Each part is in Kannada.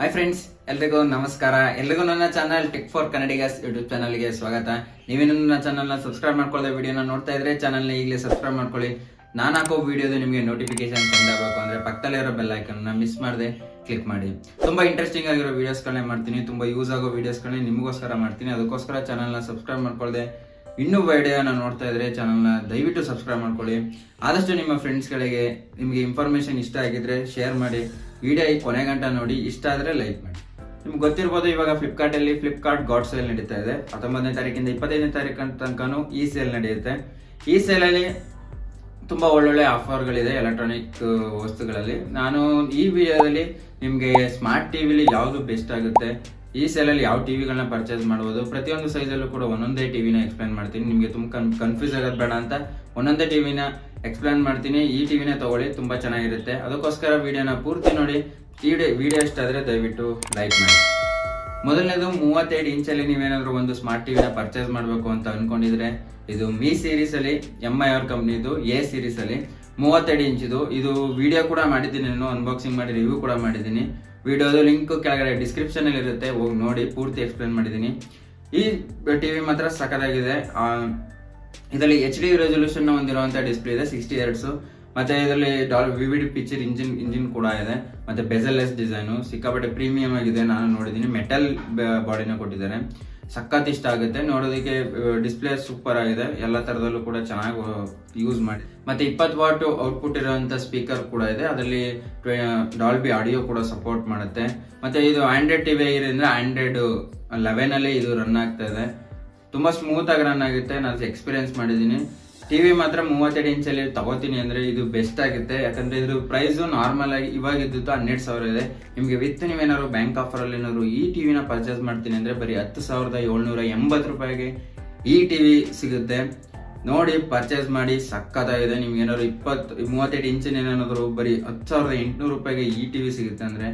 ಹಾಯ್ ಫ್ರೆಂಡ್ಸ್, ಎಲ್ರಿಗೂ ನಮಸ್ಕಾರ. ಎಲ್ರಿಗೂ ನನ್ನ channel tech for Kannadigas YouTube ಚಾನಲ್ಗೆ ಸ್ವಾಗತ. ನೀವೇನು ನನ್ನ ಚಾನಲ್ನ ಸಬ್ಸ್ಕ್ರೈಬ್ ಮಾಡ್ಕೊಳ್ಳದೆ ವಿಡಿಯೋನ ನೋಡ್ತಾ ಇದ್ರೆ ಚಾನಲ್ನ ಈಗಲೇ ಸಬ್ಸ್ಕ್ರೈಬ್ ಮಾಡ್ಕೊಳ್ಳಿ. ನಾನು ಹಾಕೋ ವಿಡಿಯೋದು ನಿಮಗೆ ನೋಟಿಫಿಕೇಶನ್ ಬಂದಾಗಬೇಕು ಅಂದ್ರೆ ಪಕ್ಕದಲ್ಲಿರೋ ಬೆಲ್ ಐಕನ್ನ ಮಿಸ್ ಮಾಡದೆ ಕ್ಲಿಕ್ ಮಾಡಿ. ತುಂಬಾ ಇಂಟ್ರೆಸ್ಟಿಂಗ್ ಆಗಿರೋ ವಿಡಿಯೋಸ್ಗಳನ್ನೇ ಮಾಡ್ತೀನಿ, ತುಂಬಾ ಯೂಸ್ ಆಗೋ ವಿಡಿಯೋಸ್ಗಳನ್ನೇ ನಿಮಗೋಸ್ಕರ ಮಾಡ್ತೀನಿ. ಅದಕ್ಕೋಸ್ಕರ ಚಾನಲ್ನ ಸಬ್ಸ್ಕ್ರೈಬ್ ಮಾಡ್ಕೊಳ್ಳದೆ ಇನ್ನೂ ವಿಡಿಯೋನ ನೋಡ್ತಾ ಇದ್ರೆ ಚಾನಲ್ನ ದಯವಿಟ್ಟು ಸಬ್ಸ್ಕ್ರೈಬ್ ಮಾಡ್ಕೊಳ್ಳಿ. ಆದಷ್ಟು ನಿಮ್ಮ ಫ್ರೆಂಡ್ಸ್ಗಳಿಗೆ ನಿಮಗೆ ಇನ್ಫಾರ್ಮೇಶನ್ ಇಷ್ಟ ಆಗಿದ್ರೆ ಶೇರ್ ಮಾಡಿ. ವಿಡಿಯೋ ಈ ಕೊನೆ ಗಂಟ ನೋಡಿ, ಇಷ್ಟ ಆದರೆ ಲೈಕ್ ಮಾಡಿ. ನಿಮ್ಗೆ ಗೊತ್ತಿರ್ಬೋದು, ಇವಾಗ ಫ್ಲಿಪ್ಕಾರ್ಟ್ ಗಾಡ್ ಸೇಲ್ ನಡೀತಾ ಇದೆ. 19ನೇ ತಾರೀಕಿಂದ 25ನೇ ತಾರೀಕು ತನಕನೂ ಈ ಸೇಲ್ ನಡೆಯುತ್ತೆ. ಈ ಸೇಲಲ್ಲಿ ತುಂಬ ಒಳ್ಳೊಳ್ಳೆ ಆಫರ್ಗಳಿದೆ ಎಲೆಕ್ಟ್ರಾನಿಕ್ ವಸ್ತುಗಳಲ್ಲಿ. ನಾನು ಈ ವಿಡಿಯೋದಲ್ಲಿ ನಿಮಗೆ ಸ್ಮಾರ್ಟ್ ಟಿವಿಲಿ ಯಾವುದು ಬೆಸ್ಟ್ ಆಗುತ್ತೆ, ಈ ಸೇಲಲ್ಲಿ ಯಾವ ಟಿವಿಗಳನ್ನ ಪರ್ಚೇಸ್ ಮಾಡ್ಬೋದು, ಪ್ರತಿಯೊಂದು ಸೈಜಲ್ಲೂ ಕೂಡ ಒಂದೊಂದೇ ಟಿವಿನ ಎಕ್ಸ್ಪ್ಲೇನ್ ಮಾಡ್ತೀನಿ. ನಿಮಗೆ ತುಂಬ ಕನ್ಫ್ಯೂಸ್ ಆಗೋದು ಬೇಡ ಅಂತ ಒಂದೊಂದೇ ಟಿವಿನ ಎಕ್ಸ್ಪ್ಲೇನ್ ಮಾಡ್ತೀನಿ. ಈ ಟಿವಿನ ತಗೊಳ್ಳಿ, ತುಂಬಾ ಚೆನ್ನಾಗಿರುತ್ತೆ. ಅದಕ್ಕೋಸ್ಕರ ವಿಡಿಯೋನ ಪೂರ್ತಿ ನೋಡಿ. ಈ ವಿಡಿಯೋ ಇಷ್ಟ ಆದರೆ ದಯವಿಟ್ಟು ಲೈಕ್ ಮಾಡಿ. ಮೊದಲನೇದು 32 ಇಂಚಲ್ಲಿ ನೀವೇನಾದ್ರೂ ಒಂದು ಸ್ಮಾರ್ಟ್ ಟಿವಿನ ಪರ್ಚೇಸ್ ಮಾಡಬೇಕು ಅಂತ ಅನ್ಕೊಂಡಿದ್ರೆ, ಇದು ಮಿ ಸೀರೀಸ್ ಅಲ್ಲಿ MI ಅವ್ರ ಕಂಪ್ನಿದು ಎ ಸೀರೀಸ್ ಅಲ್ಲಿ 32 ಇಂಚಿದು. ಇದು ವಿಡಿಯೋ ಕೂಡ ಮಾಡಿದ್ದೀನಿ, ನಾನು ಅನ್ಬಾಕ್ಸಿಂಗ್ ಮಾಡಿ ರಿವ್ಯೂ ಕೂಡ ಮಾಡಿದ್ದೀನಿ. ವಿಡಿಯೋದು ಲಿಂಕ್ ಕೆಳಗಡೆ ಡಿಸ್ಕ್ರಿಪ್ಷನ್ ಅಲ್ಲಿ ಇರುತ್ತೆ, ಹೋಗಿ ನೋಡಿ, ಪೂರ್ತಿ ಎಕ್ಸ್ಪ್ಲೇನ್ ಮಾಡಿದ್ದೀನಿ. ಈ ಟಿವಿ ಮಾತ್ರ ಸಖತ್ತಾಗಿದೆ. ಇದರಲ್ಲಿ HD ರೆಸೊಲ್ಯೂಷನ್ ಹೊಂದಿರುವಂತ ಡಿಸ್ಪ್ಲೇ ಇದೆ, 60 Hz. ಮತ್ತೆ ಇದರಲ್ಲಿ ವಿವಿಡ್ ಪಿಕ್ಚರ್ ಇಂಜಿನ್ ಕೂಡ ಇದೆ. ಮತ್ತೆ ಬೆಜಲ್ಲೆಸ್ ಡಿಸೈನು ಸಿಕ್ಕಾಪಟ್ಟೆ ಪ್ರೀಮಿಯಂ ಆಗಿದೆ. ನಾನು ನೋಡಿದ್ದೀನಿ, ಮೆಟಲ್ ಬಾಡಿನ ಕೊಟ್ಟಿದ್ದಾರೆ. ಸಖತ್ ಇಷ್ಟ ಆಗುತ್ತೆ ನೋಡೋದಕ್ಕೆ. ಡಿಸ್ಪ್ಲೇ ಸೂಪರ್ ಆಗಿದೆ, ಎಲ್ಲ ತರದಲ್ಲೂ ಕೂಡ ಚೆನ್ನಾಗಿ ಯೂಸ್ ಮಾಡಿ. ಮತ್ತೆ 20 ವಾಟ್ ಔಟ್ಪುಟ್ ಇರುವಂತ ಸ್ಪೀಕರ್ ಕೂಡ ಇದೆ. ಅದರಲ್ಲಿ ಡಾಲ್ಬಿ ಆಡಿಯೋ ಕೂಡ ಸಪೋರ್ಟ್ ಮಾಡುತ್ತೆ. ಮತ್ತೆ ಇದು ಆಂಡ್ರಾಯ್ಡ್ ಟಿವಿ ಆಗಿರೋದ್ರಿಂದ ಆಂಡ್ರಾಯ್ಡ್ 11 ಅಲ್ಲಿ ಇದು ರನ್ ಆಗ್ತಾ ಇದೆ. ತುಂಬಾ ಸ್ಮೂತ್ ಆಗಿ ರನ್ ಆಗುತ್ತೆ. ನಾನು ಎಕ್ಸ್ಪೀರಿಯನ್ಸ್ ಮಾಡಿದ್ದೀನಿ. ಟಿವಿ ಮಾತ್ರ 32 ಇಂಚಲ್ಲಿ ತಗೋತೀನಿ ಅಂದ್ರೆ ಇದು ಬೆಸ್ಟ್ ಆಗುತ್ತೆ. ಯಾಕಂದ್ರೆ ಇದ್ರ ಪ್ರೈಸ್ ನಾರ್ಮಲ್ ಆಗಿ ಇವಾಗ ಇದ್ದು 12,000 ಇದೆ. ನಿಮ್ಗೆ ವಿತ್ ನೀವೇನಾದ್ರು ಬ್ಯಾಂಕ್ ಆಫರ್ ಅಲ್ಲಿ ಏನಾದ್ರು ಈ ಟಿವಿನ ಪರ್ಚೇಸ್ ಮಾಡ್ತೀನಿ ಅಂದ್ರೆ ಬರೀ 10,780 ರೂಪಾಯಿಗೆ ಈ ಟಿವಿ ಸಿಗುತ್ತೆ. ನೋಡಿ, ಪರ್ಚೇಸ್ ಮಾಡಿ, ಸಕ್ಕತ್ತಾಗಿದೆ. ನಿಮ್ಗೆ ಏನಾದ್ರು 32 ಇಂಚಿನ ಏನಾದ್ರು ಬರೀ 10,800 ರೂಪಾಯಿಗೆ ಈ ಟಿವಿ ಸಿಗುತ್ತೆ ಅಂದ್ರೆ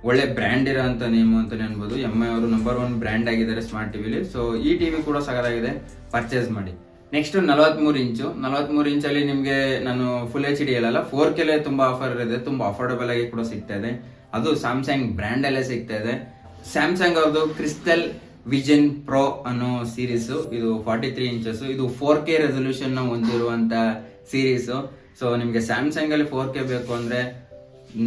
ಒಳ್ಳೆ ಬ್ರ್ಯಾಂಡ್ ಇರೋ ಅಂತ ನೇಮು ಅಂತಾನೆ ಅನ್ಬೋದು. MI ಅವರು ನಂಬರ್ 1 ಬ್ರ್ಯಾಂಡ್ ಆಗಿದ್ದಾರೆ ಸ್ಮಾರ್ಟ್ ಟಿವಿಲಿ. ಸೊ ಈ ಟಿವಿ ಕೂಡ ಸಗದಾಗಿದೆ, ಪರ್ಚೇಸ್ ಮಾಡಿ. ನೆಕ್ಸ್ಟ್ 43 ಇಂಚಲ್ಲಿ ನಿಮಗೆ ನಾನು ಫುಲ್ HD ಅಲ್ಲ 4K ತುಂಬಾ ಆಫರ್ ಇದೆ, ತುಂಬಾ ಅಫೋರ್ಡಬಲ್ ಆಗಿ ಕೂಡ ಸಿಗ್ತಾ ಇದೆ. ಅದು ಸ್ಯಾಮ್ಸಂಗ್ ಬ್ರ್ಯಾಂಡ್ ಅಲ್ಲೇ ಸಿಗ್ತಾ ಇದೆ. ಸ್ಯಾಮ್ಸಂಗ್ ಅವ್ರದ್ದು ಕ್ರಿಸ್ಟಲ್ ವಿಷನ್ ಪ್ರೋ ಅನ್ನೋ ಸೀರೀಸ್. ಇದು 43 ಇಂಚಸ್. ಇದು 4K ರೆಸೊಲ್ಯೂಷನ್ ಹೊಂದಿರುವಂತ ಸೀರೀಸ್. ಸೊ ನಿಮ್ಗೆ ಸ್ಯಾಮ್ಸಂಗ್ ಅಲ್ಲಿ 4K ಬೇಕು ಅಂದ್ರೆ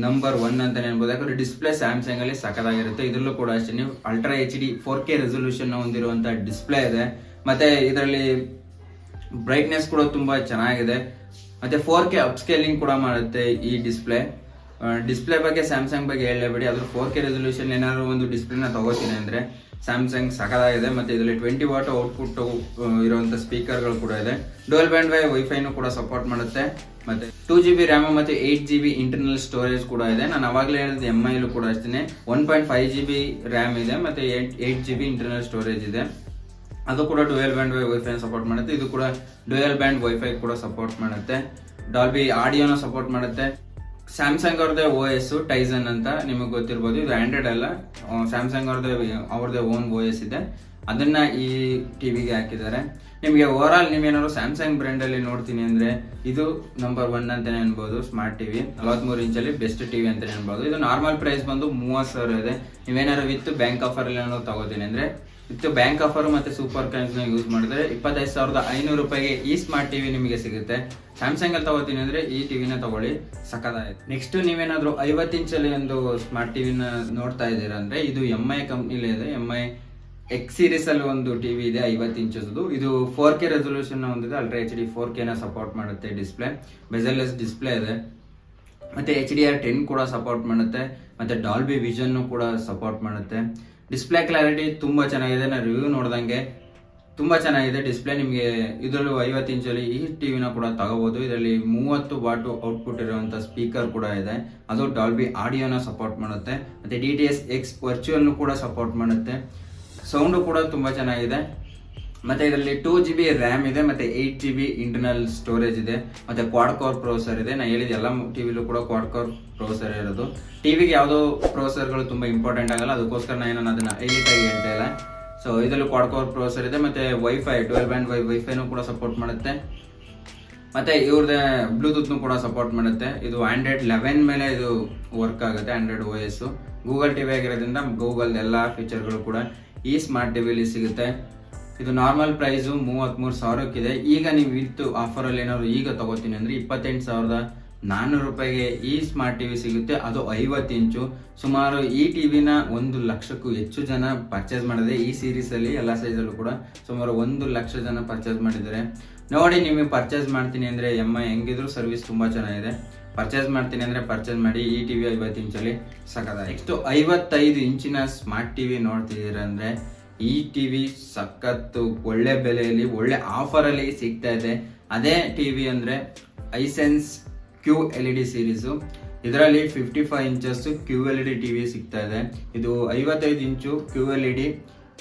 ನಂಬರ್ 1 ಅಂತಾನೆ ಅನ್ಬೋದು. ಯಾಕಂದ್ರೆ ಡಿಸ್ಪ್ಲೇ ಸ್ಯಾಮ್ಸಂಗ್ ಅಲ್ಲಿ ಸಖತ್ತಾಗಿರುತ್ತೆ. ಇದ್ರಲ್ಲೂ ಕೂಡ ಅಷ್ಟೇ, ನೀವು ಅಲ್ಟ್ರಾ HD 4K ರೆಸೊಲ್ಯೂಷನ್ ಹೊಂದಿರುವಂತ ಡಿಸ್ಪ್ಲೇ ಇದೆ. ಮತ್ತೆ ಇದರಲ್ಲಿ ಬ್ರೈಟ್ನೆಸ್ ಕೂಡ ತುಂಬಾ ಚೆನ್ನಾಗಿದೆ. ಮತ್ತೆ 4K ಅಪ್ಸ್ಕೇಲಿಂಗ್ ಕೂಡ ಮಾಡುತ್ತೆ ಈ ಡಿಸ್ಪ್ಲೇ ಬಗ್ಗೆ ಸ್ಯಾಮ್ಸಂಗ್ ಬಗ್ಗೆ ಹೇಳಲೇಬೇಡಿ. ಅದ್ರ 4K ರೆಸೊಲ್ಯೂಷನ್ ಏನಾದ್ರು ಒಂದು ಡಿಸ್ಪ್ಲೇನ ತಗೋತೀನಿ ಅಂದ್ರೆ ಸ್ಯಾಮ್ಸಂಗ್ ಸಖತ್ತಾಗಿದೆ. ಮತ್ತೆ ಇದರಲ್ಲಿ 20 ವಾಟ್ ಔಟ್ಪುಟ್ ಇರುವಂತ ಸ್ಪೀಕರ್ಗಳು ಕೂಡ ಇದೆ. ಡುಯಲ್ ಬ್ಯಾಂಡ್ ವೈಫೈನು ಕೂಡ ಸಪೋರ್ಟ್ ಮಾಡುತ್ತೆ. ಮತ್ತೆ 2GB ರ್ಯಾಮ್ ಮತ್ತೆ 8GB ಇಂಟರ್ನಲ್ ಸ್ಟೋರೇಜ್ ಕೂಡ ಇದೆ. ನಾನು ಅವಾಗಲೇ ಹೇಳಿದ MI ಕೂಡ ಅಷ್ಟೇ 1.5GB ರ್ಯಾಮ್ ಇದೆ. ಮತ್ತೆ 8GB ಇಂಟರ್ನಲ್ ಸ್ಟೋರೇಜ್ ಇದೆ. ಅದು ಕೂಡ ಡುಯಲ್ ಬ್ಯಾಂಡ್ ವೈಫೈ ಸಪೋರ್ಟ್ ಮಾಡುತ್ತೆ. ಇದು ಕೂಡ ಡುಯಲ್ ಬ್ಯಾಂಡ್ ವೈಫೈ ಕೂಡ ಸಪೋರ್ಟ್ ಮಾಡುತ್ತೆ. ಡಾಲ್ಬಿ ಆಡಿಯೋನ ಸಪೋರ್ಟ್ ಮಾಡುತ್ತೆ. ಸ್ಯಾಮ್ಸಂಗ್ ಅವ್ರದೇ OS ಟೈಸನ್ ಅಂತ ನಿಮಗೆ ಗೊತ್ತಿರ್ಬೋದು. ಇದು ಆಂಡ್ರಾಯ್ಡ್ ಅಲ್ಲ, ಸ್ಯಾಮ್ಸಂಗ್ ಅವ್ರದೇ ಓನ್ OS ಇದೆ. ಅದನ್ನ ಈ ಟಿವಿಗೆ ಹಾಕಿದ್ದಾರೆ. ನಿಮಗೆ ಓವರ್ ಆಲ್ ನೀವೇನಾದ್ರು ಸ್ಯಾಮ್ಸಂಗ್ ಬ್ರ್ಯಾಂಡ್ ಅಲ್ಲಿ ನೋಡ್ತೀನಿ ಅಂದ್ರೆ ಇದು ನಂಬರ್ 1 ಅಂತಾನೆ ಅನ್ಬೋದು. ಸ್ಮಾರ್ಟ್ ಟಿವಿ 43 ಇಂಚಲ್ಲಿ ಬೆಸ್ಟ್ ಟಿವಿ ಅಂತಾನೆ ಅನ್ಬೋದು. ಇದು ನಾರ್ಮಲ್ ಪ್ರೈಸ್ ಬಂದು 30,000 ಇದೆ. ನೀವೇನಾದ್ರು ವಿತ್ ಬ್ಯಾಂಕ್ ಆಫರ್ ಅಲ್ಲಿ ಏನಾದ್ರು ತಗೋತೀನಿ ಅಂದ್ರೆ ವಿತ್ ಬ್ಯಾಂಕ್ ಆಫರ್ ಮತ್ತೆ ಸೂಪರ್ ಕಾಯಿನ್ಸ್ ನ ಯೂಸ್ ಮಾಡಿದ್ರೆ 25,500 ರೂಪಾಯಿಗೆ ಈ ಸ್ಮಾರ್ಟ್ ಟಿವಿ ನಿಮಗೆ ಸಿಗುತ್ತೆ. ಸ್ಯಾಮ್ಸಂಗ್ ಅಲ್ಲಿ ತಗೋತೀನಿ ಅಂದ್ರೆ ಈ ಟಿವಿನ ತಗೊಳ್ಳಿ, ಸಕ್ಕತ್ತಾಗಿದೆ. ನೆಕ್ಸ್ಟ್ ನೀವೇನಾದ್ರು 50 ಇಂಚಲ್ಲಿ ಒಂದು ಸ್ಮಾರ್ಟ್ ಟಿವಿನ ನೋಡ್ತಾ ಇದ್ದೀರಾ ಅಂದ್ರೆ ಇದು MI ಕಂಪ್ನಿಲಿ ಇದೆ. MI X ಸೀರೀಸ್ ಅಲ್ಲಿ ಒಂದು ಟಿವಿ ಇದೆ 50 ಇಂಚಸ್ದು. ಇದು 4K ರೆಸೊಲ್ಯೂಷನ್ ಹೊಂದಿದೆ. ಅಲ್ಟ್ರಾ HD 4K ನ ಸಪೋರ್ಟ್ ಮಾಡುತ್ತೆ. ಡಿಸ್ಪ್ಲೇ ಬೆಜಲ್ಲೆಸ್ ಡಿಸ್ಪ್ಲೇ ಇದೆ. ಮತ್ತೆ HDR10 ಕೂಡ ಸಪೋರ್ಟ್ ಮಾಡುತ್ತೆ. ಮತ್ತೆ ಡಾಲ್ಬಿ ವಿಷನ್ ಕೂಡ ಸಪೋರ್ಟ್ ಮಾಡುತ್ತೆ. ಡಿಸ್ಪ್ಲೇ ಕ್ಲಾರಿಟಿ ತುಂಬಾ ಚೆನ್ನಾಗಿದೆ. ನಾನು ರಿವ್ಯೂ ನೋಡ್ದಂಗೆ ತುಂಬಾ ಚೆನ್ನಾಗಿದೆ ಡಿಸ್ಪ್ಲೇ. ನಿಮಗೆ ಇದರಲ್ಲೂ 50 ಇಂಚಲ್ಲಿ ಈ ಟಿವಿನ ಕೂಡ ತಗೋಬಹುದು. ಇದರಲ್ಲಿ 30 ವಾಟ್ ಔಟ್ಪುಟ್ ಇರುವಂತ ಸ್ಪೀಕರ್ ಕೂಡ ಇದೆ. ಅದು ಡಾಲ್ಬಿ ಆಡಿಯೋನ ಸಪೋರ್ಟ್ ಮಾಡುತ್ತೆ. ಮತ್ತೆ DTS:X ವರ್ಚುವಲ್ ಕೂಡ ಸಪೋರ್ಟ್ ಮಾಡುತ್ತೆ. ಸೌಂಡ್ ಕೂಡ ತುಂಬಾ ಚೆನ್ನಾಗಿದೆ. ಮತ್ತೆ ಇದರಲ್ಲಿ 2GB ರ್ಯಾಮ್ ಇದೆ. ಮತ್ತೆ 8GB ಇಂಟರ್ನಲ್ ಸ್ಟೋರೇಜ್ ಇದೆ. ಮತ್ತೆ ಕ್ವಾಡ್ ಕೋರ್ ಪ್ರೊಸೆಸರ್ ಇದೆ. ನಾನು ಹೇಳಿದ ಎಲ್ಲ ಟಿವಿಲೂ ಕೂಡ ಕ್ವಾಡ್ ಕೋರ್ ಪ್ರೊಸೆಸರ್ ಇರೋದು. ಟಿವಿಗೆ ಯಾವುದೋ ಪ್ರೊಸೆಸರ್ಗಳು ತುಂಬಾ ಇಂಪಾರ್ಟೆಂಟ್ ಆಗಲ್ಲ, ಅದಕ್ಕೋಸ್ಕರ ನಾನು ಅದನ್ನ ಹೈಲೈಟ್ ಆಗಿ ಹೇಳ್ತಾ ಇಲ್ಲ. ಸೊ ಇದರಲ್ಲಿ ಕ್ವಾಡ್ ಕೋರ್ ಪ್ರೊಸೆಸರ್ ಇದೆ. ಮತ್ತೆ ವೈಫೈ ಡುಯಲ್ ಬ್ಯಾಂಡ್ ವೈಫೈನೂ ಕೂಡ ಸಪೋರ್ಟ್ ಮಾಡುತ್ತೆ. ಮತ್ತೆ ಇವ್ರದ್ದು ಬ್ಲೂಟೂತ್ನು ಕೂಡ ಸಪೋರ್ಟ್ ಮಾಡುತ್ತೆ. ಇದು ಆಂಡ್ರಾಯ್ಡ್ 11 ಮೇಲೆ ಇದು ವರ್ಕ್ ಆಗುತ್ತೆ, ಆಂಡ್ರಾಯ್ಡ್ OS. ಗೂಗಲ್ ಟಿವಿ ಆಗಿರೋದ್ರಿಂದ ಗೂಗಲ್ ಎಲ್ಲಾ ಫೀಚರ್ಗಳು ಕೂಡ ಈ ಸ್ಮಾರ್ಟ್ ಟಿವಿಲಿ ಸಿಗುತ್ತೆ. ಇದು ನಾರ್ಮಲ್ ಪ್ರೈಸ್ 33,000 ಈಗ ನೀವು ವಿತ್ ಆಫರ್ ಅಲ್ಲಿ ಏನಾದ್ರು ಈಗ ತಗೋತೀನಿ ಅಂದ್ರೆ 28,400 ರೂಪಾಯಿಗೆ ಈ ಸ್ಮಾರ್ಟ್ ಟಿವಿ ಸಿಗುತ್ತೆ. ಅದು 50 ಇಂಚು. ಸುಮಾರು ಈ ಟಿವಿನ 1 ಲಕ್ಷಕ್ಕೂ ಹೆಚ್ಚು ಜನ ಪರ್ಚೇಸ್ ಮಾಡಿದೆ. ಈ ಸೀರೀಸ್ ಅಲ್ಲಿ ಎಲ್ಲಾ ಸೈಜ್ ಅಲ್ಲೂ ಕೂಡ ಸುಮಾರು 1 ಲಕ್ಷ ಜನ ಪರ್ಚೇಸ್ ಮಾಡಿದ್ದಾರೆ. ನೋಡಿ, ನಿಮಗೆ ಪರ್ಚೇಸ್ ಮಾಡ್ತೀನಿ ಅಂದ್ರೆ ಹೆಂಗಿದ್ರು ಸರ್ವಿಸ್ ತುಂಬಾ ಚೆನ್ನಾಗಿದೆ. ಪರ್ಚೇಸ್ ಮಾಡ್ತೀನಿ ಅಂದ್ರೆ ಪರ್ಚೇಸ್ ಮಾಡಿ. ಈ ಟಿವಿ 50 ಇಂಚಲ್ಲಿ ಸಕದ. ನೆಕ್ಸ್ಟ್ 55 ಇಂಚಿನ ಸ್ಮಾರ್ಟ್ ಟಿವಿ ನೋಡ್ತಿದ್ದೀರಾ ಅಂದ್ರೆ ಈ ಟಿವಿ ಸಖತ್ತು ಒಳ್ಳೆ ಬೆಲೆಯಲ್ಲಿ ಒಳ್ಳೆ ಆಫರ್ ಅಲ್ಲಿ ಸಿಗ್ತಾ ಇದೆ. ಅದೇ ಟಿವಿ ಅಂದ್ರೆ ಐಸೆನ್ಸ್ QLED ಸೀರೀಸ್. ಇದರಲ್ಲಿ 55 ಇಂಚಸ್ QLED ಟಿವಿ ಸಿಗ್ತಾ ಇದೆ. ಇದು 55 ಇಂಚು QLED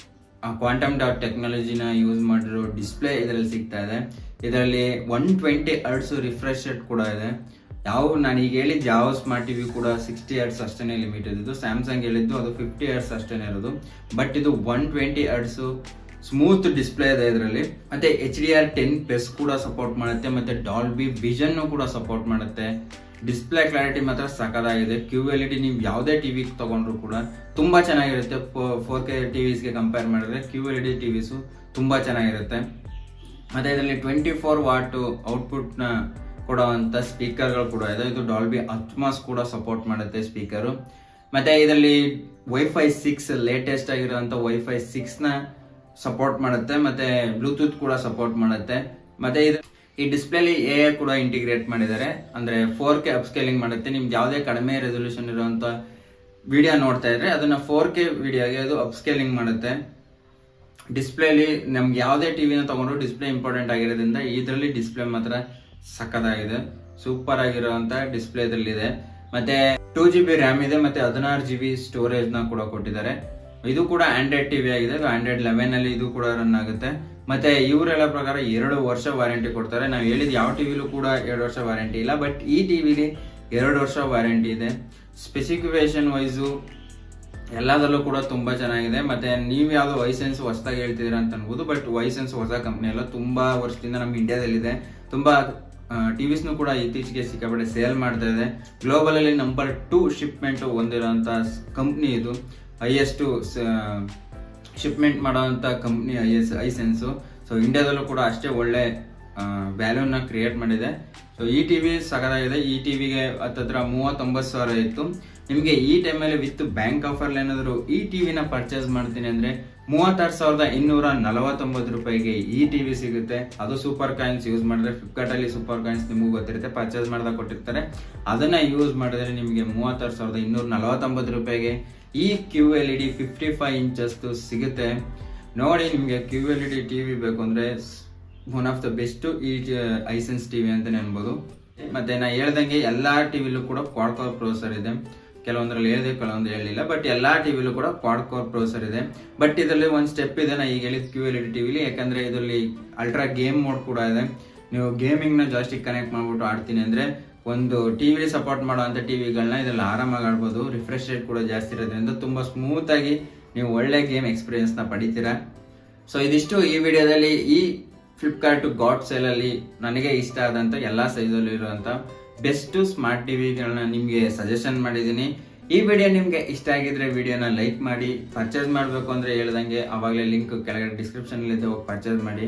ಕ್ವಾಂಟಮ್ ಡಾಟ್ ಟೆಕ್ನಾಲಜಿನ ಯೂಸ್ ಮಾಡಿರೋ ಡಿಸ್ಪ್ಲೇ ಇದರಲ್ಲಿ ಸಿಗ್ತಾ ಇದೆ. ಇದರಲ್ಲಿ 120 ಹರ್ಟ್ಸ್ ರಿಫ್ರೆಶ್ ರೇಟ್ ಕೂಡ ಇದೆ. ನಾನು ಈಗ ಹೇಳಿದ್ದು ಯಾವ ಸ್ಮಾರ್ಟ್ ಟಿವಿ ಕೂಡ 60 ಹರ್ಟ್ಸ್ ಅಷ್ಟೇ ಲಿಮಿಟ್ ಇದ್ದು. ಸ್ಯಾಮ್ಸಂಗ್ ಹೇಳಿದ್ದು ಅದು 50 ಹರ್ಟ್ಸ್ ಅಷ್ಟೇ ಇರೋದು. ಬಟ್ ಇದು 120 ಹರ್ಟ್ಸ್ ಸ್ಮೂತ್ ಡಿಸ್ಪ್ಲೇ ಇದೆ ಇದರಲ್ಲಿ. ಮತ್ತೆ HDR10+ ಕೂಡ ಸಪೋರ್ಟ್ ಮಾಡುತ್ತೆ. ಮತ್ತೆ ಡಾಲ್ಬಿ ವಿಷನ್ ಕೂಡ ಸಪೋರ್ಟ್ ಮಾಡುತ್ತೆ. ಡಿಸ್ಪ್ಲೇ ಕ್ಲಾರಿಟಿ ಮಾತ್ರ ಸಕಲಾಗಿದೆ. QLED ನೀವು ಯಾವುದೇ ಟಿವಿ ತಗೊಂಡ್ರು ಕೂಡ ತುಂಬಾ ಚೆನ್ನಾಗಿರುತ್ತೆ. 4K ಟಿವಿಸ್ಗೆ ಕಂಪೇರ್ ಮಾಡಿದ್ರೆ QLED ಟಿವಿಸು ತುಂಬಾ ಚೆನ್ನಾಗಿರುತ್ತೆ. ಮತ್ತೆ ಇದರಲ್ಲಿ 24 ವಾಟ್ ಔಟ್ಪುಟ್ ನ ಕೊಡುವಂತ ಸ್ಪೀಕರ್ಗಳು ಕೂಡ ಇದೆ. ಇದು ಡಾಲ್ಬಿ ಅಟ್ಮಾಸ್ ಕೂಡ ಸಪೋರ್ಟ್ ಮಾಡುತ್ತೆ ಸ್ಪೀಕರು. ಮತ್ತೆ ಇದರಲ್ಲಿ Wi-Fi 6 ಲೇಟೆಸ್ಟ್ ಆಗಿರುವಂತ Wi-Fi 6 ನ ಸಪೋರ್ಟ್ ಮಾಡುತ್ತೆ. ಮತ್ತೆ ಬ್ಲೂಟೂತ್ ಕೂಡ ಸಪೋರ್ಟ್ ಮಾಡುತ್ತೆ. ಮತ್ತೆ ಈ ಡಿಸ್ಪ್ಲೇಲಿ AI ಕೂಡ ಇಂಟಿಗ್ರೇಟ್ ಮಾಡಿದ್ದಾರೆ. ಅಂದ್ರೆ 4K ಅಪ್ಸ್ಕೇಲಿಂಗ್ ಮಾಡುತ್ತೆ. ನಿಮ್ಗೆ ಯಾವುದೇ ಕಡಿಮೆ ರೆಸೊಲ್ಯೂಷನ್ ಇರುವಂತ ವಿಡಿಯೋ ನೋಡ್ತಾ ಇದ್ರೆ ಅದನ್ನ 4K ವಿಡಿಯೋಗೆ ಅದು ಅಪ್ಸ್ಕೇಲಿಂಗ್ ಮಾಡುತ್ತೆ. ಡಿಸ್ಪ್ಲೇಲಿ ನಮ್ಗೆ ಯಾವುದೇ ಟಿವಿನ ತಗೊಂಡ್ರು ಡಿಸ್ಪ್ಲೇ ಇಂಪಾರ್ಟೆಂಟ್ ಆಗಿರೋದ್ರಿಂದ ಇದರಲ್ಲಿ ಡಿಸ್ಪ್ಲೇ ಮಾತ್ರ ಸಕ್ಕದಾಗಿದೆ. ಸೂಪರ್ ಆಗಿರುವಂತ ಡಿಸ್ಪ್ಲೇ ಇದರಲ್ಲಿದೆ. ಮತ್ತೆ 2GB ರ್ಯಾಮ್ ಇದೆ. ಮತ್ತೆ 16GB ಸ್ಟೋರೇಜ್ ನ ಕೂಡ ಕೊಟ್ಟಿದ್ದಾರೆ. ಇದು ಕೂಡ ಆಂಡ್ರಾಯ್ಡ್ ಟಿವಿ ಆಗಿದೆ. ಆಂಡ್ರಾಯ್ಡ್ 11 ಅಲ್ಲಿ ಇದು ಕೂಡ ರನ್ ಆಗುತ್ತೆ. ಮತ್ತೆ ಇವರೆಲ್ಲ ಪ್ರಕಾರ 2 ವರ್ಷ ವಾರಂಟಿ ಕೊಡ್ತಾರೆ. ನಾವು ಹೇಳಿದ ಯಾವ ಟಿವಿಲೂ ಕೂಡ 2 ವರ್ಷ ವಾರಂಟಿ ಇಲ್ಲ. ಬಟ್ ಈ ಟಿವಿಲಿ 2 ವರ್ಷ ವಾರಂಟಿ ಇದೆ. ಸ್ಪೆಸಿಫಿಕೇಶನ್ ವೈಸು ಎಲ್ಲದರಲ್ಲೂ ಕೂಡ ತುಂಬಾ ಚೆನ್ನಾಗಿದೆ. ಮತ್ತೆ ನೀವು ಯಾವ್ದು ವೈಸೆನ್ಸ್ ಹೊಸದಾಗಿ ಹೇಳ್ತಿದ್ದೀರಾ ಅಂತ ಅನ್ಬೋದು. ಬಟ್ ವೈಸೆನ್ಸ್ ಹೊಸ ಕಂಪ್ನಿ ಅಲ್ಲ, ತುಂಬಾ ವರ್ಷದಿಂದ ನಮ್ಮ ಇಂಡಿಯಾದಲ್ಲಿದೆ. ತುಂಬಾ ಟಿವಿಸ್ನು ಕೂಡ ಇತ್ತೀಚೆಗೆ ಸಿಕ್ಕಾಪಟ್ಟೆ ಸೇಲ್ ಮಾಡ್ತಾ ಇದೆ. ಗ್ಲೋಬಲ್ ಅಲ್ಲಿ ನಂಬರ್ 2 ಶಿಪ್ಮೆಂಟ್ ಹೊಂದಿರುವಂತ ಕಂಪ್ನಿ ಇದು. ಹೈಯೆಸ್ಟ್ ಶಿಪ್ಮೆಂಟ್ ಮಾಡುವಂತ ಕಂಪ್ನಿ ಐಸೆನ್ಸ್. ಸೊ ಇಂಡಿಯಾದಲ್ಲೂ ಕೂಡ ಅಷ್ಟೇ ಒಳ್ಳೆ ವ್ಯಾಲ್ಯೂನ ಕ್ರಿಯೇಟ್ ಮಾಡಿದೆ. ಸೊ ಈ ಟಿವಿ ಸಗದಾಗಿದೆ. ಈ ಟಿವಿಗೆ ಹತ್ತತ್ರ 39,000 ಇತ್ತು. ನಿಮಗೆ ಈ ಟೈಮಲ್ಲಿ ವಿತ್ ಬ್ಯಾಂಕ್ ಆಫರ್ ಏನಾದ್ರು ಈ ಟಿವಿನ ಪರ್ಚೇಸ್ ಮಾಡ್ತೀನಿ ಅಂದ್ರೆ 36,249 ರೂಪಾಯಿಗೆ ಈ ಟಿವಿ ಸಿಗುತ್ತೆ. ಅದು ಸೂಪರ್ ಕಾಯಿನ್ಸ್ ಯೂಸ್ ಮಾಡಿದ್ರೆ, ಫ್ಲಿಪ್ಕಾರ್ಟ್ ಅಲ್ಲಿ ಸೂಪರ್ ಕಾಯಿನ್ಸ್ ನಿಮಗೂ ಗೊತ್ತಿರುತ್ತೆ, ಪರ್ಚೇಸ್ ಮಾಡಿದಾಗ ಕೊಟ್ಟಿರ್ತಾರೆ. ಅದನ್ನ ಯೂಸ್ ಮಾಡಿದ್ರೆ ನಿಮಗೆ 36,249 ರೂಪಾಯಿಗೆ ಈ QLED 55 ಇಂಚಸ್ ಸಿಗುತ್ತೆ. ನೋಡಿ, ನಿಮಗೆ QLED ಟಿವಿ ಬೇಕು ಅಂದ್ರೆ ಒನ್ ಆಫ್ ದ ಬೆಸ್ಟ್ ಈ ಐಸೆನ್ಸ್ ಟಿವಿ ಅಂತಾನೆ ಅನ್ಬೋದು. ಮತ್ತೆ ನಾ ಹೇಳ್ದಂಗೆ ಎಲ್ಲಾ ಟಿವಿಲೂ ಕೂಡ ಕ್ವಾಡ್ ಕೋರ್ ಪ್ರೊಸೆಸರ್ ಇದೆ. ಕೆಲವೊಂದ್ರಲ್ಲಿ ಹೇಳಿದೆ, ಕೆಲವೊಂದು ಹೇಳಿಲ್ಲ. ಬಟ್ ಎಲ್ಲಾ ಟಿವಿಲೂ ಕೂಡ ಕ್ವಾಡ್ ಕೋರ್ ಪ್ರೊಸೆಸರ್ ಇದೆ. ಬಟ್ ಇದರಲ್ಲಿ ಒಂದು ಸ್ಟೆಪ್ ಇದೆ ನಾ ಈಗ ಹೇಳಿದ QLED ಟಿವಿಲಿ. ಯಾಕಂದ್ರೆ ಇದರಲ್ಲಿ ಅಲ್ಟ್ರಾ ಗೇಮ್ ಮೋಡ್ ಕೂಡ ಇದೆ. ನೀವು ಗೇಮಿಂಗ್ ನ ಜಾಸ್ತಿ ಕನೆಕ್ಟ್ ಮಾಡ್ಬಿಟ್ಟು ಆಡ್ತೀನಿ ಅಂದ್ರೆ ಒಂದು ಟಿವಿ ಸಪೋರ್ಟ್ ಮಾಡುವಂತ ಟಿವಿಗಳನ್ನ ಇದರಲ್ಲಿ ಆರಾಮಾಗಿ ಆಡ್ಬೋದು. ರಿಫ್ರೆಶ್ ರೇಟ್ ಕೂಡ ಜಾಸ್ತಿ ಇರೋದ್ರಿಂದ ತುಂಬಾ ಸ್ಮೂತ್ ಆಗಿ ನೀವು ಒಳ್ಳೆ ಗೇಮ್ ಎಕ್ಸ್ಪೀರಿಯನ್ಸ್ ನ ಪಡಿತೀರಾ. ಸೊ ಇದಿಷ್ಟು ಈ ವಿಡಿಯೋದಲ್ಲಿ ಈ ಫ್ಲಿಪ್ಕಾರ್ಟ್ ಗಾಡ್ ಸೇಲ್ ಅಲ್ಲಿ ನನಗೆ ಇಷ್ಟ ಆದಂತ ಎಲ್ಲಾ ಸೈಜ್ ಅಲ್ಲಿ ಇರುವಂತ ಬೆಸ್ಟ್ ಸ್ಮಾರ್ಟ್ ಟಿವಿಗಳನ್ನ ನಿಮ್ಗೆ ಸಜೆಷನ್ ಮಾಡಿದೀನಿ. ಈ ವಿಡಿಯೋ ನಿಮ್ಗೆ ಇಷ್ಟ ಆಗಿದ್ರೆ ವಿಡಿಯೋನ ಲೈಕ್ ಮಾಡಿ. ಪರ್ಚೇಸ್ ಮಾಡಬೇಕು ಅಂದ್ರೆ ಹೇಳ್ದಂಗೆ ಅವಾಗಲೇ ಲಿಂಕ್ ಕೆಳಗಡೆ ಡಿಸ್ಕ್ರಿಪ್ಷನ್ ಅಲ್ಲಿ ಹೋಗಿ ಪರ್ಚೇಸ್ ಮಾಡಿ.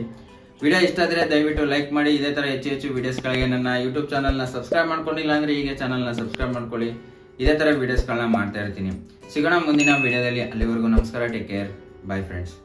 ವಿಡಿಯೋ ಇಷ್ಟ ಆದ್ರೆ ದಯವಿಟ್ಟು ಲೈಕ್ ಮಾಡಿ. ಇದೇ ತರ ಹೆಚ್ಚು ವಿಡಿಯೋಸ್ಗಳಿಗೆ ನನ್ನ ಯೂಟ್ಯೂಬ್ ಚಾನಲ್ ನ ಸಬ್ಸ್ಕ್ರೈಬ್ ಮಾಡ್ಕೊಂಡಿಲ್ಲ ಅಂದ್ರೆ ಈಗ ಚಾನಲ್ ನ ಸಬ್ಸ್ಕ್ರೈಬ್ ಮಾಡ್ಕೊಳ್ಳಿ. ಇದೇ ತರ ವಿಡಿಯೋಸ್ಗಳನ್ನ ಮಾಡ್ತಾ ಇರ್ತೀನಿ. ಸಿಗೋಣ ಮುಂದಿನ ವಿಡಿಯೋದಲ್ಲಿ. ಅಲ್ಲಿವರೆಗೂ ನಮಸ್ಕಾರ. Take care. By friends.